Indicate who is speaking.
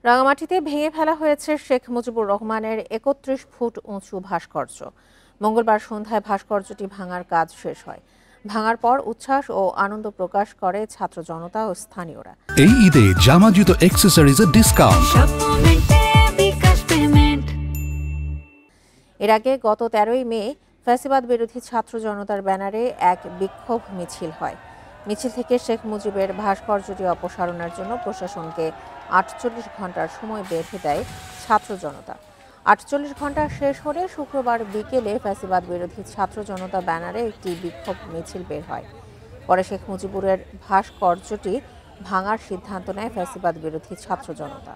Speaker 1: রাঙামাটিতে ভেঙে ফেলা হয়েছে শেখ মুজিবুর রহমানের ৩১ ফুট উঁচু ভাস্কর্য। মঙ্গলবার সন্ধ্যায় ভাস্কর্যটি ভাঙার কাজ শেষ হয়। ভাঙার পর উচ্ছ্বাস ও আনন্দ প্রকাশ করে ছাত্র জনতা ও স্থানীয়রা।
Speaker 2: এই ঈদে জামা জুতো অ্যাক্সেসরিজের ডিসকাউন্ট।
Speaker 1: এর আগে গত ১৩ই মে ফ্যাসিবাদ বিরোধী ছাত্র জনতার ব্যানারে এক বিক্ষোভ মিছিল হয়। মিছিল থেকে শেখ মুজিবের ভাস্কর্যটি অপসারণের জন্য প্রশাসনকে ৪৮ ঘন্টার সময় বেঁধে দেয় ছাত্র জনতা। ৪৮ ঘন্টা শেষ হলে শুক্রবার বিকেলে ফ্যাসিবাদ বিরোধী ছাত্র জনতা ব্যানারে একটি বিক্ষোভ মিছিল বের হয়। পরে শেখ মুজিবুরের ভাস্কর্যটি ভাঙার সিদ্ধান্ত নেয় ফ্যাসিবাদ বিরোধী ছাত্র জনতা।